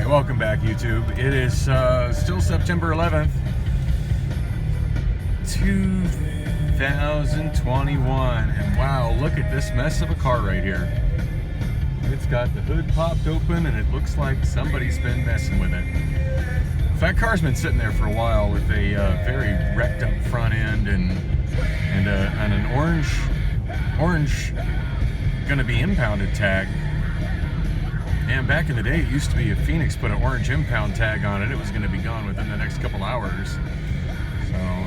welcome back, YouTube. It is still September 11th, 2021, and wow, look at this mess of a car right here. It's got the hood popped open, and it looks like somebody's been messing with it. That car's been sitting there for a while with a very wrecked up front end and an orange gonna be impounded tag. And back in the day, it used to be if Phoenix put an orange impound tag on it, it was going to be gone within the next couple hours. So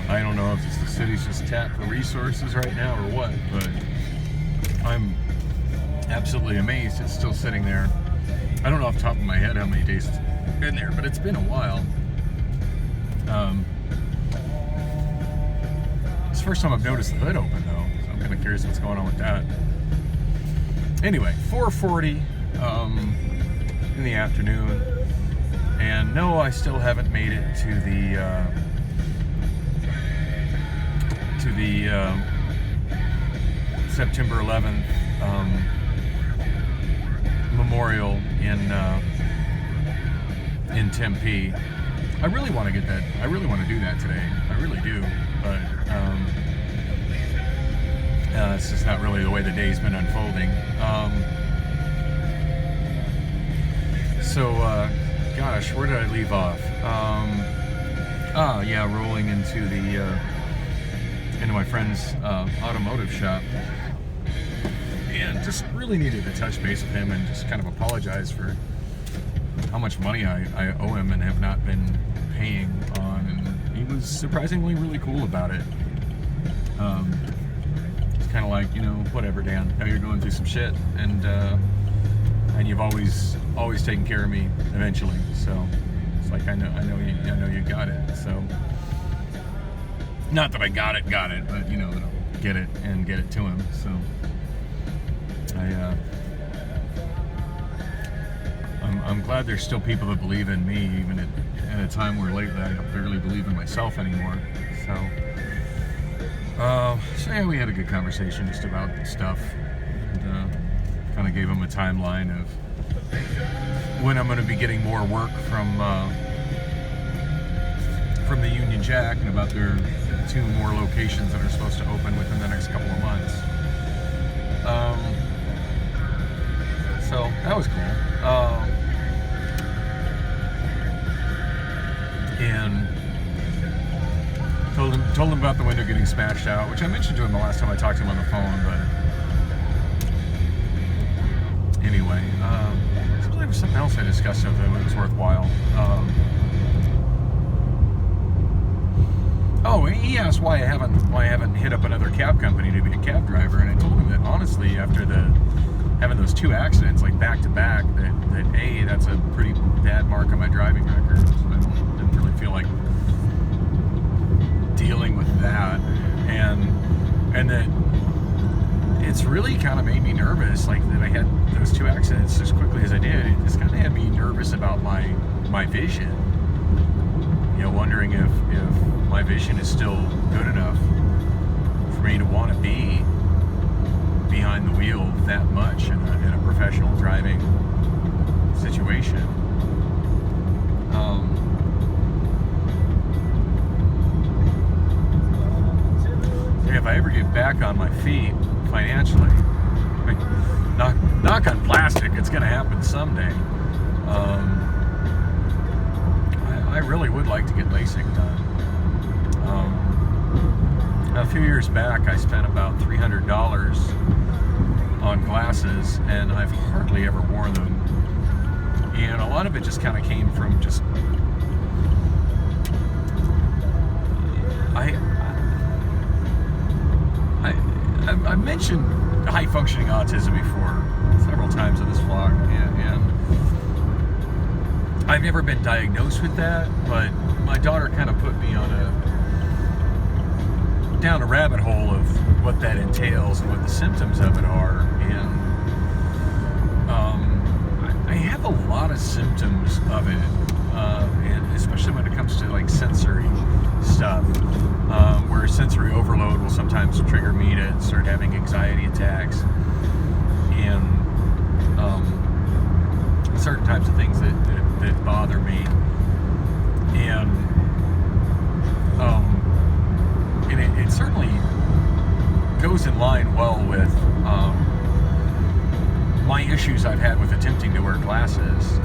I don't know if the city's just tapped for resources right now or what, but I'm absolutely amazed it's still sitting there. I don't know off the top of my head how many days it's been there, but it's been a while. It's the first time I've noticed the hood open though, so I'm kind of curious what's going on with that. Anyway, 4:40. In the afternoon, and no, I still haven't made it to the September 11th memorial in Tempe. I really want to get that. I really want to do that today. I really do, but it's just not really the way the day's been unfolding. So, gosh, where did I leave off? Rolling into into my friend's automotive shop, and just really needed to touch base with him and just kind of apologize for how much money I owe him and have not been paying on. And he was surprisingly really cool about it. It's kind of like, whatever, Dan. Now you're going through some shit, and you've always taken care of me eventually, so it's like I know you got it. So not that I got it, but I'll get it and get it to him. So I'm glad there's still people that believe in me, even at a time where lately I barely believe in myself anymore. So we had a good conversation just about stuff. And, kind of gave him a timeline of when I'm going to be getting more work from the Union Jack, and about their 2 more locations that are supposed to open within the next couple of months. So that was cool. And told him about the window getting smashed out, which I mentioned to him the last time I talked to him on the phone, but anyway, there was something else I discussed with him. It was worthwhile. He asked why I haven't hit up another cab company to be a cab driver, and I told him that honestly, after having those 2 accidents like back to back, that's a pretty bad mark on my driving record. So I didn't really feel like dealing with that, and that it's really kind of made me nervous, like that I had those 2 accidents as quickly as I did. It just kind of had me nervous about my vision. Wondering if my vision is still good enough for me to want to be behind the wheel that much in a professional driving situation. If I ever get back on my feet financially, knock on plastic, it's going to happen someday. I really would like to get LASIK done. A few years back, I spent about $300 on glasses, and I've hardly ever worn them. And a lot of it just kind of came from just I mentioned high-functioning autism before several times in this vlog, and I've never been diagnosed with that, but my daughter kind of put me down a rabbit hole of what that entails and what the symptoms of it are, and I have a lot of symptoms of it, and especially when it comes to like sensory stuff, where sensory overload will sometimes trigger me to start having anxiety attacks, and certain types of things that that bother me, and it certainly goes in line well with my issues I've had with attempting to wear glasses.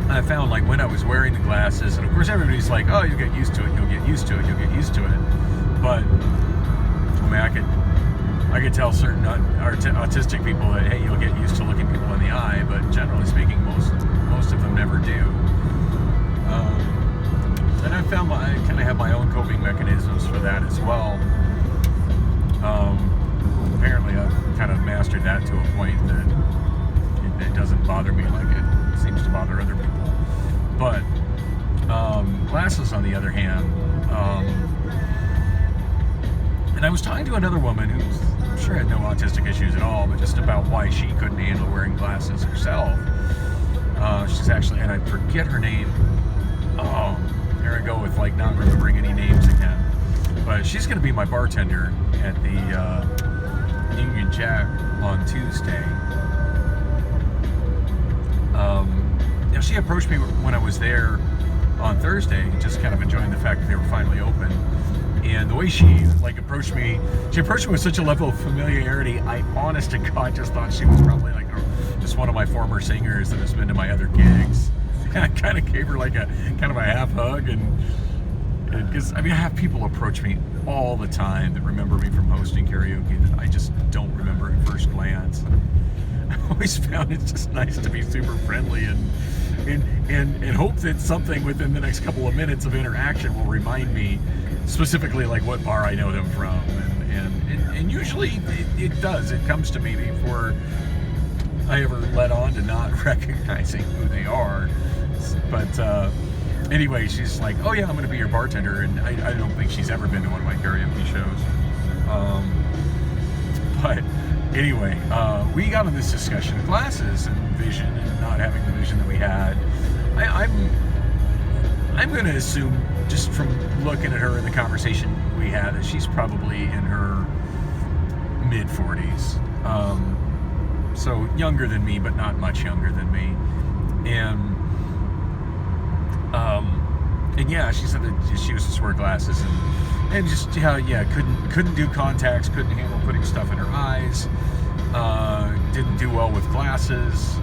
I found, like, when I was wearing the glasses, and of course everybody's like, oh, you'll get used to it, you'll get used to it, you'll get used to it. But I mean, I could tell certain autistic people that, hey, you'll get used to looking people in the eye, but generally speaking, most of them never do. And I found I kind of have my own coping mechanisms for that as well. Apparently I've kind of mastered that to a point that it doesn't bother me like it seems to bother other people. But glasses, on the other hand, and I was talking to another woman who's, I'm sure, had no autistic issues at all, but just about why she couldn't handle wearing glasses herself. She's actually, and I forget her name. Oh, there I go with, like, not remembering any names again. But she's going to be my bartender at the Union Jack on Tuesday. She approached me when I was there on Thursday, just kind of enjoying the fact that they were finally open. And the way she, like, approached me with such a level of familiarity, I, honest to God, just thought she was probably, like, just one of my former singers that has been to my other gigs. I kind of gave her, like, a kind of a half hug, and because, I mean, I have people approach me all the time that remember me from hosting karaoke that I just don't remember at first glance. I always found it's just nice to be super friendly and hope that something within the next couple of minutes of interaction will remind me specifically, like, what bar I know them from, and usually it does. It comes to me before I ever let on to not recognizing who they are. But anyway, she's like, oh yeah, I'm going to be your bartender, and I don't think she's ever been to one of my karaoke shows. But anyway, we got in this discussion of glasses and vision and not having the vision that we had. I'm going to assume, just from looking at her in the conversation we had, that she's probably in her mid-40s. So younger than me, but not much younger than me. And yeah, she said that she used to wear glasses and just couldn't do contacts, couldn't handle putting stuff in her eyes, didn't do well with glasses,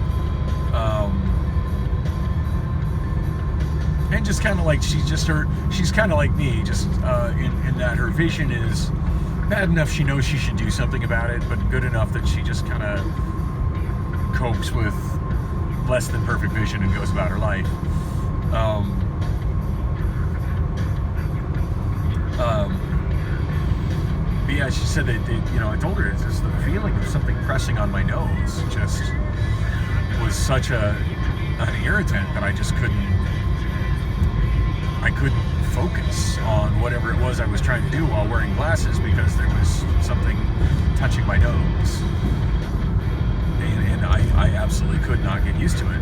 and just kind of like she's kind of like me, just in that her vision is bad enough she knows she should do something about it, but good enough that she just kind of copes with less than perfect vision and goes about her life. But yeah, she said that, I told her it's just the feeling of something pressing on my nose just was such an irritant that I just couldn't focus on whatever it was I was trying to do while wearing glasses, because there was something touching my nose, and I absolutely could not get used to it.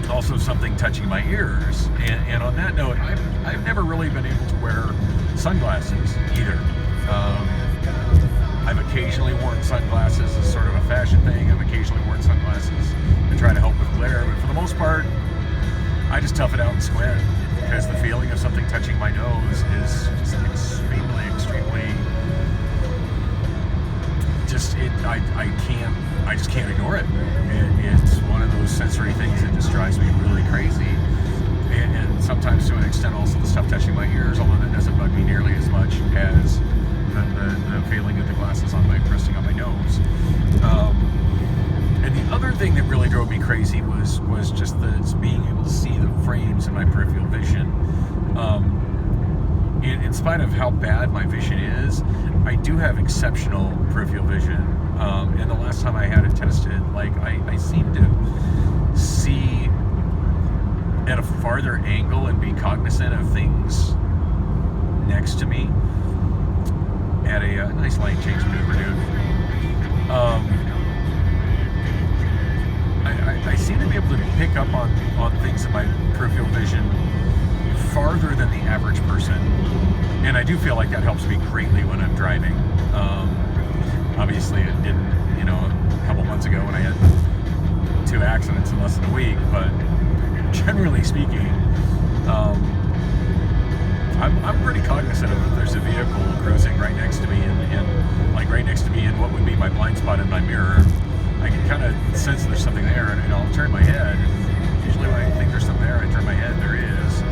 Also something touching my ears, and on that note, I've never really been able to wear sunglasses either. I've occasionally worn sunglasses as sort of a fashion thing. I've occasionally worn sunglasses to try to help with glare, but for the most part, I just tough it out and squint, because the feeling of something touching my nose is just extremely I just can't ignore it. It's one of those sensory things that just drives me really crazy. And sometimes, to an extent, also the stuff touching my ears, although that doesn't bug me nearly as much as the feeling of the glasses resting on my nose. And the other thing that really drove me crazy was just being able to see the frames in my peripheral vision. In spite of how bad my vision is, I do have exceptional peripheral vision. And the last time I had it tested, like, I seem to see at a farther angle and be cognizant of things next to me at a nice light change maneuver, dude. I seem to be able to pick up on things in my peripheral vision farther than the average person, and I do feel like that helps me greatly when I'm driving. Obviously it didn't, a couple months months ago when I had 2 accidents in less than a week. But generally speaking, I'm pretty cognizant of if there's a vehicle cruising right next to me and like right next to me in what would be my blind spot in my mirror. I can kind of sense there's something there, and I'll turn my head. And usually when I think there's something there, I turn my head. There is.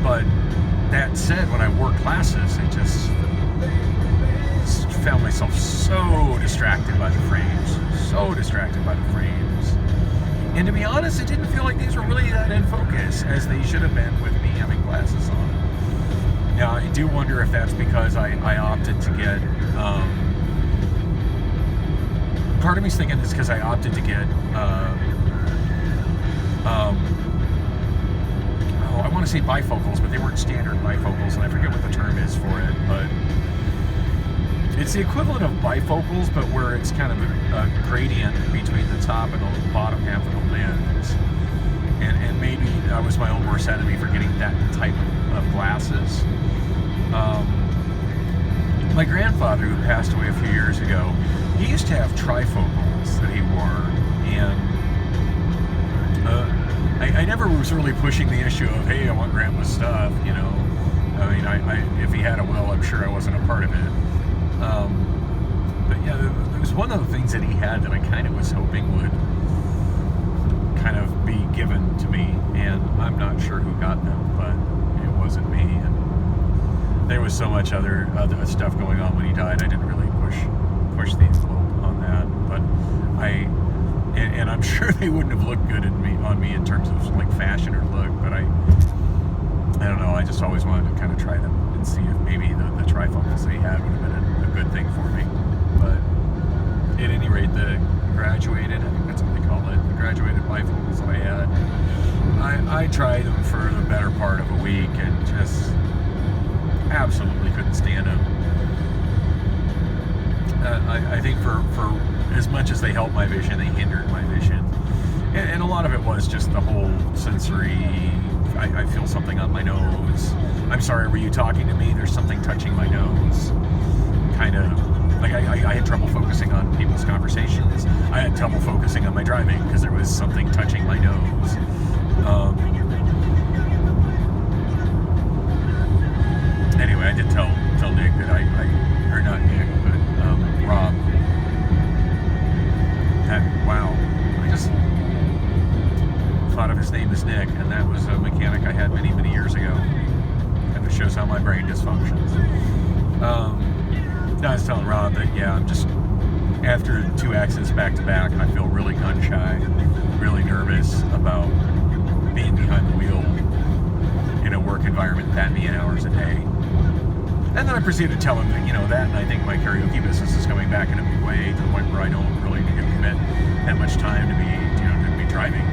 But that said, when I wore glasses, I just found myself so distracted by the frames. So distracted by the frames. And to be honest, it didn't feel like these were really that in focus as they should have been with me having glasses on. Now, I do wonder if that's because I opted to get... part of me's thinking it's because I opted to get... I want to say bifocals, but they weren't standard bifocals, and I forget what the term is for it, but it's the equivalent of bifocals, but where it's kind of a gradient between the top and the bottom half of the lens. And maybe I was my own worst enemy for getting that type of glasses. My grandfather, who passed away a few years ago, he used to have trifocals that he wore, and I never was really pushing the issue of, hey, I want Grandpa's stuff, you know. I mean, if he had a will, I'm sure I wasn't a part of it. But yeah, there was one of the things that he had that I kind of was hoping would kind of be given to me, and I'm not sure who got them, but it wasn't me. And there was so much other stuff going on when he died, I didn't really push the envelope on that. But and I'm sure they wouldn't have looked good on me in terms of like fashion or look, but I don't know, I just always wanted to kind of try them and see if maybe the trifocals that he had would have been a good thing for me. But at any rate, the graduated, I think that's what they call it, the graduated bifocals that I had, I tried them for the better part of a week and just absolutely couldn't stand them. I think for as much as they helped my vision, they hindered my vision. And a lot of it was just the whole sensory, I feel something on my nose. I'm sorry, were you talking to me? There's something touching my nose. Kind of, like I had trouble focusing on people's conversations. I had trouble focusing on my driving because there was something touching my nose. Anyway, I did tell Nick that or not Nick, but Rob, that, wow, I just thought of his name as Nick, and that was a mechanic I had many, many years ago. Kind of shows how my brain dysfunctions. I was telling Rob that, yeah, I'm just, after 2 accidents back to back, I feel really gun shy, really nervous about being behind the wheel in a work environment that many hours a day. And then I proceeded to tell him that, you know, that, and I think my karaoke business is coming back in a big way to the point where I don't really need to commit that much time to be driving.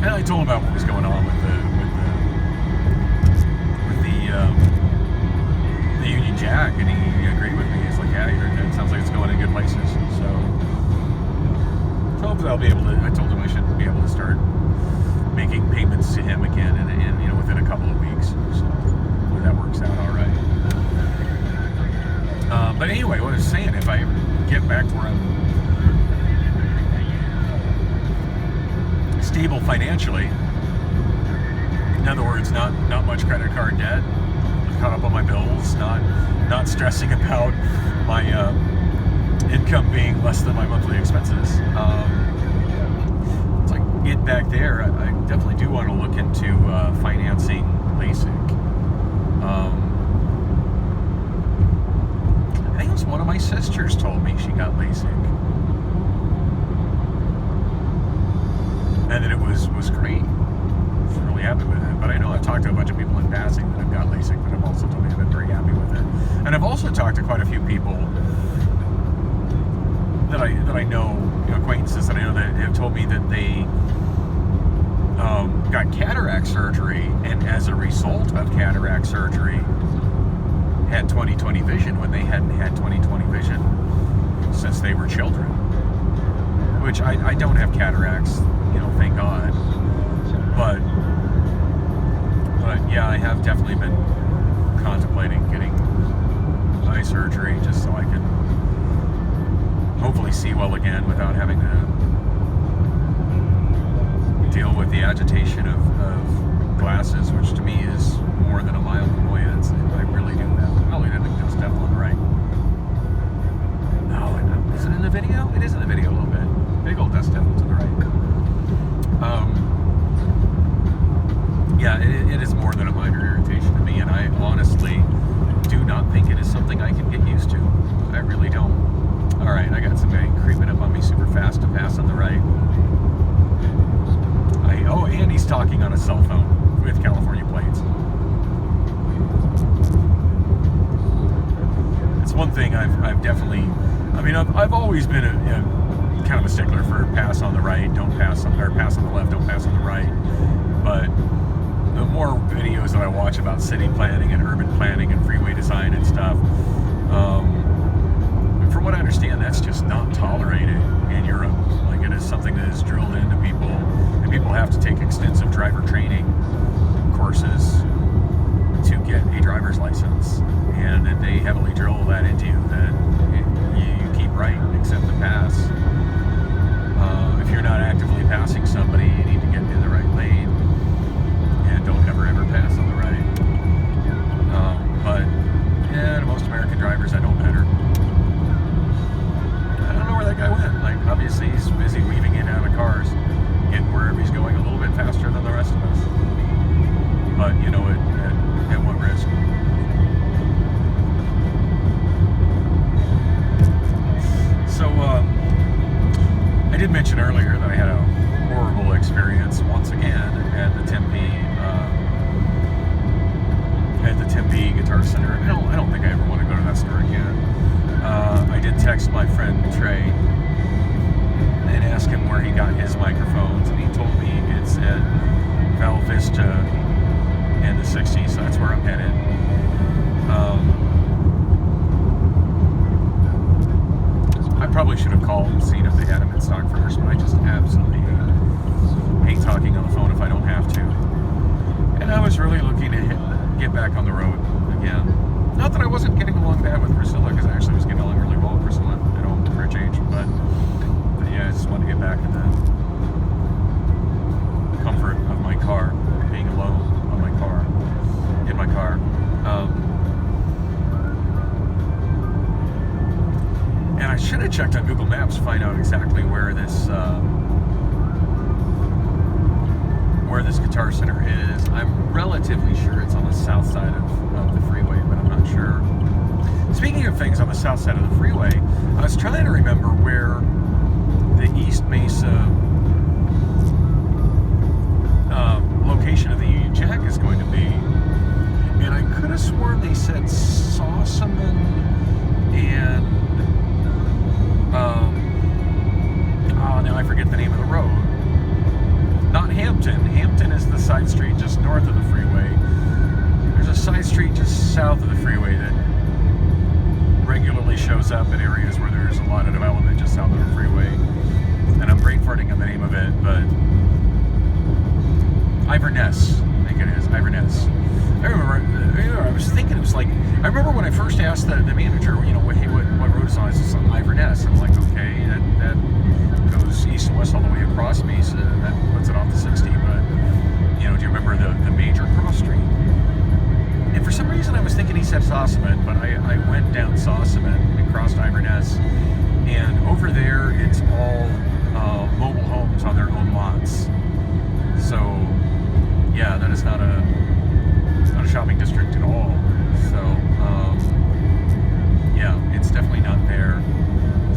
And I told him about what was going on with the Union Jack, and he agreed with me. He's like, yeah, it sounds like it's going in good places. So hopefully I'll be able to. I told him I should be able to start making payments to him again, and you know, within a couple of weeks. So hopefully that works out all right. But anyway, what I was saying, if I get back to where I'm stable financially, in other words, not much credit card debt, caught up on my bills, not stressing about my income being less than my monthly expenses. Once I get back there, I definitely do want to look into financing LASIK. I think it was one of my sisters told me she got LASIK, and that it was great. I was really happy with it. But I know I've talked to a bunch of people in passing that have got LASIK that have also told me they've been very happy with it. And I've also talked to quite a few people that I know, acquaintances that I know that have told me that they got cataract surgery, and as a result of cataract surgery, had 20/20 vision when they hadn't had 20/20 vision since they were children. Which I don't have cataracts, thank God. But yeah, I have definitely been contemplating getting eye surgery just so I can hopefully see well again without having to deal with the agitation of glasses, which to me is more than a mild annoyance. I really do that. Oh, we didn't dust devil on the right. No, is it in the video? It is in the video a little bit. Big old dust devil to the right. Yeah, it is more than a minor irritation to me, and I honestly do not think it is something I can get used to. I really don't. All right, I got somebody creeping up on me super fast to pass on the right. Oh, and he's talking on a cell phone with California plates. It's one thing I've definitely, I mean, I've always been a kind of a stickler for pass on the right, don't pass on, or pass on the left, don't pass on the right. But the more videos that I watch about city planning and urban planning and freeway design and stuff, from what I understand, that's just not tolerated in Europe. Like, it is something that is drilled into people, and people have to take extensive driver training courses to get a driver's license, and that they heavily drill that into you, that you keep right, except the pass. If you're not actively passing somebody, you need to get in the right lane, and don't ever pass on the right. But yeah, to most American drivers, that don't matter. I don't know where that guy went. Like, obviously he's busy weaving in and out of cars, getting wherever he's going a little bit faster than the rest of us. But, you know, at what risk? So, I did mention earlier that I had a horrible experience once again at the Tempe Guitar Center. I don't think I ever want to go to that store again. I did text my friend Trey and ask him where he got his microphones, and he told me it's at Val Vista and the 60s, so that's where I'm headed. I probably should have called and seen if they had them in stock first, but I just absolutely hate talking on the phone if I don't have to. And I was really looking to get back on the road again. Not that I wasn't getting along bad with Priscilla, because I actually was getting along really well with Priscilla at home for a change, but yeah, I just wanted to get back in the comfort of my car, being alone on my car, in my car. And I should have checked on Google Maps to find out exactly where this Guitar Center is. I'm relatively sure it's on the south side of the freeway, but I'm not sure. Speaking of things on the south side of the freeway, I was trying to remember where the East Mesa location of the Union Jack is going to be, and I could have sworn they said Sossaman and now I forget the name of the road. Not Hampton. Hampton is the side street just north of the freeway. There's a side street just south of the freeway that regularly shows up in areas where there's a lot of development just south of the freeway. And I'm brain farting on the name of it, but Iverness, I think it is, Iverness. I remember, I was thinking, it was like, I remember when I first asked the manager, you know, hey, what road is on? It's on Iverness. I'm like, okay, that goes east and west all the way across me, so that puts it off the 60, but, you know, do you remember the major cross street? And for some reason I was thinking he said Sossaman, but I went down Sossaman and crossed Iverness, and over there it's all mobile homes on their own lots. So, yeah, that is not a shopping district at all. So, yeah, it's definitely not there.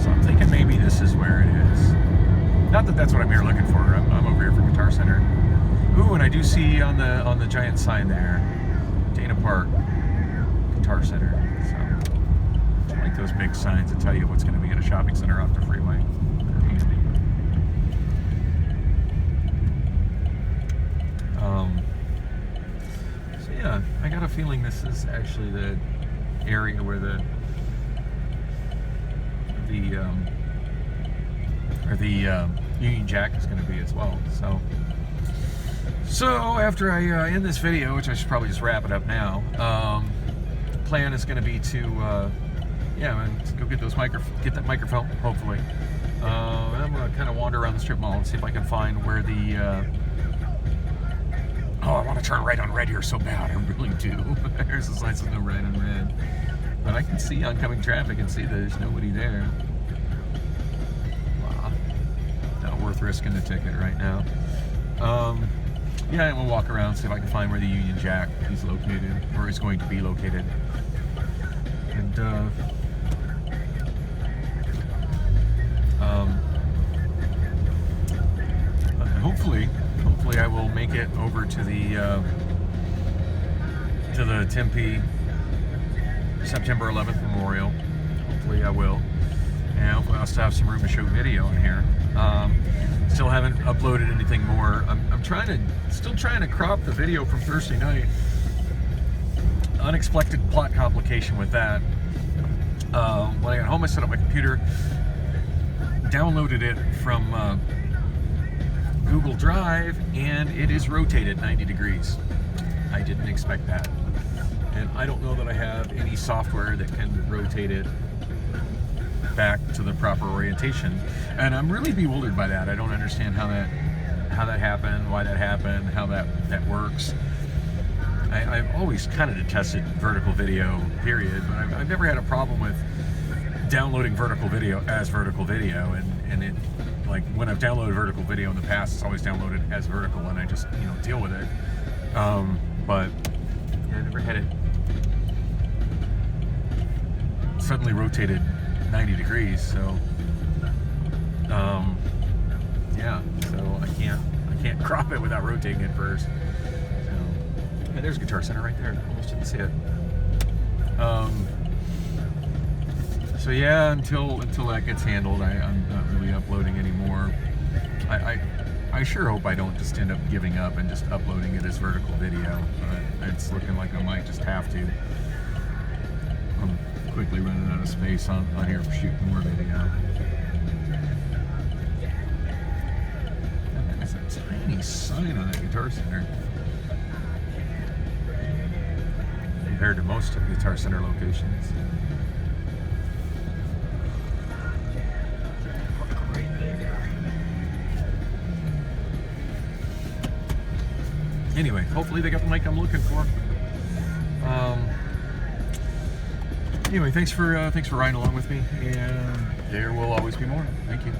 So I'm thinking maybe this is where it is. Not that that's what I'm here looking for. I'm over here for Guitar Center. Ooh, and I do see on the giant sign there, Dana Park Guitar Center. So, I like those big signs that tell you what's going to be at a shopping center off the freeway. So yeah, I got a feeling this is actually the area where the Union Jack is going to be as well. So after I end this video, which I should probably just wrap it up now, the plan is going to be to yeah, man, let's go get that microphone, hopefully. I'm gonna kind of wander around the strip mall and see if I can find where the. Oh, I want to turn right on red here so bad. I really do. There's a sign says no right on red, but I can see oncoming traffic and see that there's nobody there. Wow, not worth risking the ticket right now. Yeah, I'm gonna walk around, see if I can find where the Union Jack is located, or is going to be located, and hopefully I will make it over to the Tempe September 11th Memorial. Hopefully I will, and hopefully I'll still have some room to show video in here. Still haven't uploaded anything more. I'm still trying to crop the video from Thursday night. Unexpected plot complication with that. When I got home, I set up my computer, downloaded it from Google Drive, and it is rotated 90 degrees. I didn't expect that. And I don't know that I have any software that can rotate it back to the proper orientation, and I'm really bewildered by that. I don't understand how that happened, why that happened, how that works. I've always kind of detested vertical video, period, but I've never had a problem with downloading vertical video as vertical video, and it, like, when I've downloaded vertical video in the past, it's always downloaded as vertical, and I just, deal with it. But yeah, I never had it suddenly rotated 90 degrees, so yeah, so I can't crop it without rotating it first. So, hey, there's Guitar Center right there. Almost didn't see it. So yeah, until that gets handled, I'm not really uploading anymore. I sure hope I don't just end up giving up and just uploading it as vertical video. It's looking like I might just have to. I'm quickly running out of space on here for shooting more video. There's a tiny sign on that Guitar Center compared to most of the Guitar Center locations. Anyway, hopefully they got the mic I'm looking for. Anyway, thanks for riding along with me, and there will always be more. Thank you.